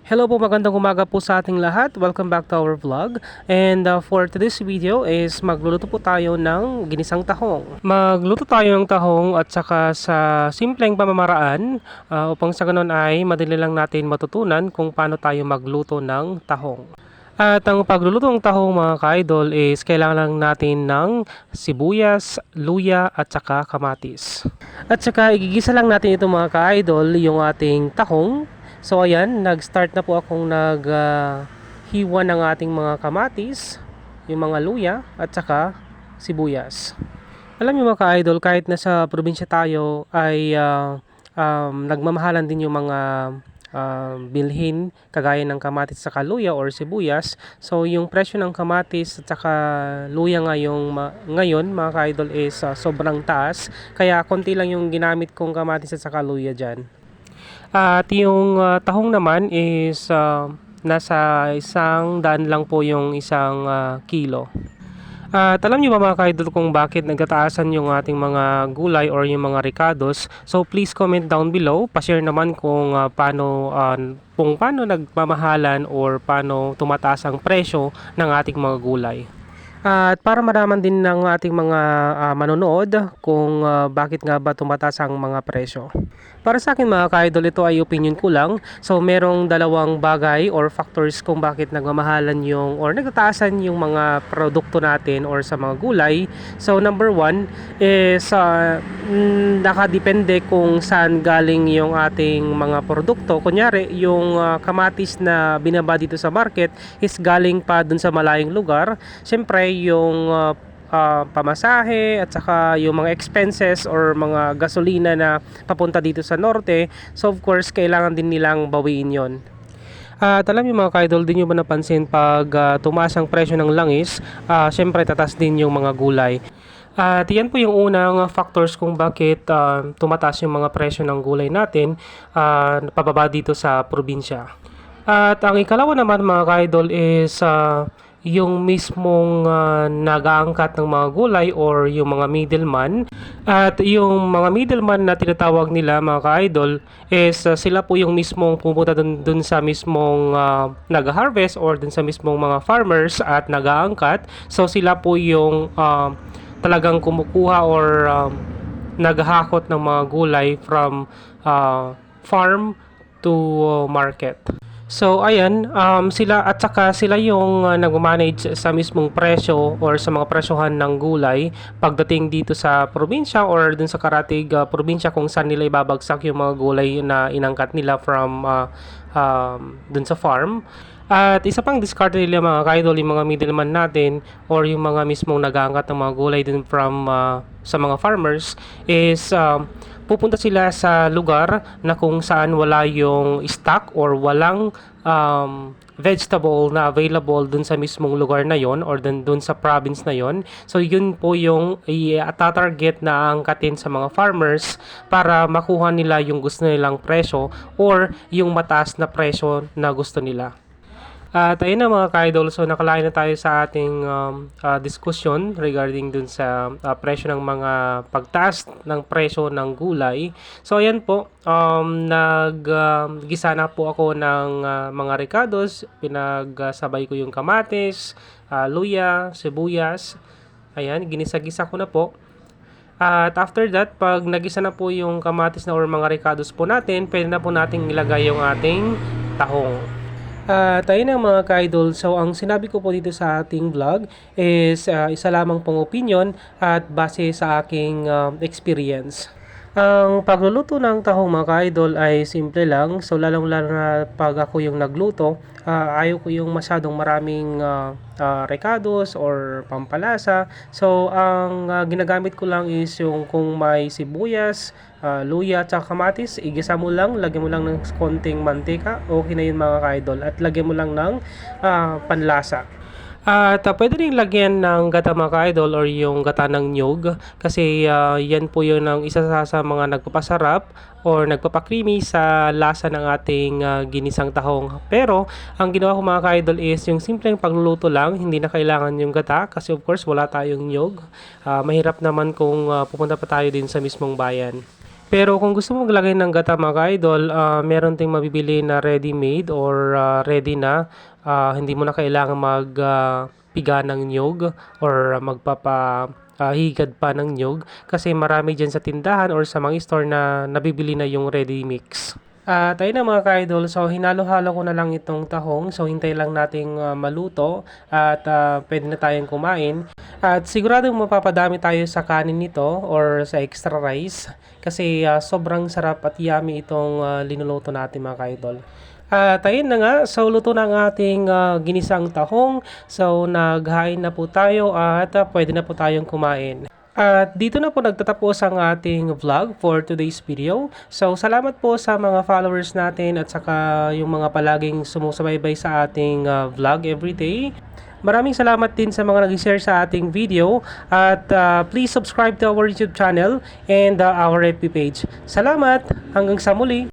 Hello po, magandang umaga po sa ating lahat. Welcome back to our vlog. And for today's video is magluluto po tayo ng ginisang tahong. Magluto tayo ng tahong at saka sa simpleng pamamaraan upang sa ganun ay madali lang natin matutunan kung paano tayo magluto ng tahong. At ang pagluluto ng tahong mga ka-idol is kailangan lang natin ng sibuyas, luya at saka kamatis. At saka igigisa lang natin ito mga ka-idol yung ating tahong. So ayan, nag-start na po akong hiwa ng ating mga kamatis, yung mga luya at saka sibuyas. Alam niyo mga ka-idol, kahit nasa probinsya tayo ay nagmamahalan din yung mga bilhin kagaya ng kamatis sa luya or sibuyas. So yung presyo ng kamatis at saka luya ngayon mga ka-idol is sobrang taas. Kaya konti lang yung ginamit kong kamatis at saka luya dyan. At yung tahong naman is nasa 100 lang po yung isang kilo. At alam niyo ba mga ka-idol kung bakit nagtataasan yung ating mga gulay or yung mga ricados? So please comment down below. Pa-share naman kung paano nagmamahalan or paano tumataas ang presyo ng ating mga gulay. At para malaman din ng ating mga manonood kung bakit nga ba tumataas ang mga presyo. Para sa akin mga ka-idol, ito ay opinion ko lang. So merong dalawang bagay or factors kung bakit nagmamahalan yung or nagtataasan yung mga produkto natin or sa mga gulay. So number one is nakadepende kung saan galing yung ating mga produkto. Kunyari yung kamatis na binaba dito sa market is galing pa dun sa malayong lugar. Siyempre yung pamasahe at saka yung mga expenses or mga gasolina na papunta dito sa norte, so of course kailangan din nilang bawiin yon. At alam niyo mga ka-idol, din nyo ba napansin pag tumaas ang presyo ng langis, syempre tatas din yung mga gulay. At yan po yung unang factors kung bakit tumataas yung mga presyo ng gulay natin pababa dito sa probinsya. At ang ikalawa naman mga ka-idol is yung mismong nag-aangkat ng mga gulay or yung mga middleman. At yung mga middleman na tinatawag nila mga ka-idol is sila po yung mismong pumunta dun sa mismong nag-harvest or dun sa mismong mga farmers at nag-aangkat. So sila po yung talagang kumukuha or naghahakot ng mga gulay from farm to market. So ayan, sila at saka sila yung nag-manage sa mismong presyo or sa mga presyohan ng gulay pagdating dito sa probinsya or dun sa karatig probinsya kung saan nila ibabagsak yung mga gulay na inangkat nila from dun sa farm. At isa pang discard nila mga ka-idol, yung mga middleman natin or yung mga mismong nag-aangkat ng mga gulay din from sa mga farmers is pupunta sila sa lugar na kung saan wala yung stock or walang vegetable na available dun sa mismong lugar na yon or dun sa province na yon. So yun po yung i-target na angkatin sa mga farmers para makuha nila yung gusto nilang presyo or yung mataas na presyo na gusto nila. At ayun na mga ka-idol, so nakalain na tayo sa ating discussion regarding dun sa presyo ng mga pagtaas ng presyo ng gulay. So ayan po, naggisa na po ako ng mga ricados, pinagsabay ko yung kamatis, luya, sibuyas, ayan, ginisa-gisa ko na po. At after that, pag nagisa na po yung kamatis na or mga ricados po natin, pwede na po nating ilagay yung ating tahong. Tayo na mga ka-idol, so ang sinabi ko po dito sa ating vlog is isa lamang pong opinion at base sa aking experience. Ang pagluluto ng tahong mga ka-idol ay simple lang, so lalong-lalo na pag ako yung nagluto, ayaw ko yung masyadong maraming ricados or pampalasa. So ang ginagamit ko lang is yung kung may sibuyas, luya at kamatis, igisa mo lang, lagyan mo lang ng konting mantika, okay na yun mga ka-idol, at lagyan mo lang ng panlasa. At pwede rin lagyan ng gata mga ka-idol or yung gata ng nyog kasi yan po yun ang isa sa mga nagpapasarap or nagpapakrimi sa lasa ng ating ginisang tahong. Pero ang ginawa ko mga ka-idol is yung simpleng pagluluto lang, hindi na kailangan yung gata kasi of course wala tayong nyog. Mahirap naman kung pupunta pa tayo din sa mismong bayan. Pero kung gusto mo maglagay ng gata mga idol, meron ting mabibili na ready-made or ready na. Hindi mo na kailangan piga ng niyog or higad pa ng niyog kasi marami dyan sa tindahan or sa mga store na nabibili na yung ready mix. Tayo na mga ka-idol, so hinalo-halo ko na lang itong tahong, so hintay lang nating maluto at pwede na tayong kumain. At siguradong mapapadami tayo sa kanin nito or sa extra rice kasi sobrang sarap at yummy itong linuluto natin mga ka-idol. At ayun na nga, so luto na ang ating ginisang tahong. So naghain na po tayo at pwede na po tayong kumain. At dito na po nagtatapos ang ating vlog for today's video. So salamat po sa mga followers natin at saka yung mga palaging sumusubaybay sa ating vlog everyday. Maraming salamat din sa mga nag-share sa ating video at please subscribe to our YouTube channel and our FB page. Salamat! Hanggang sa muli!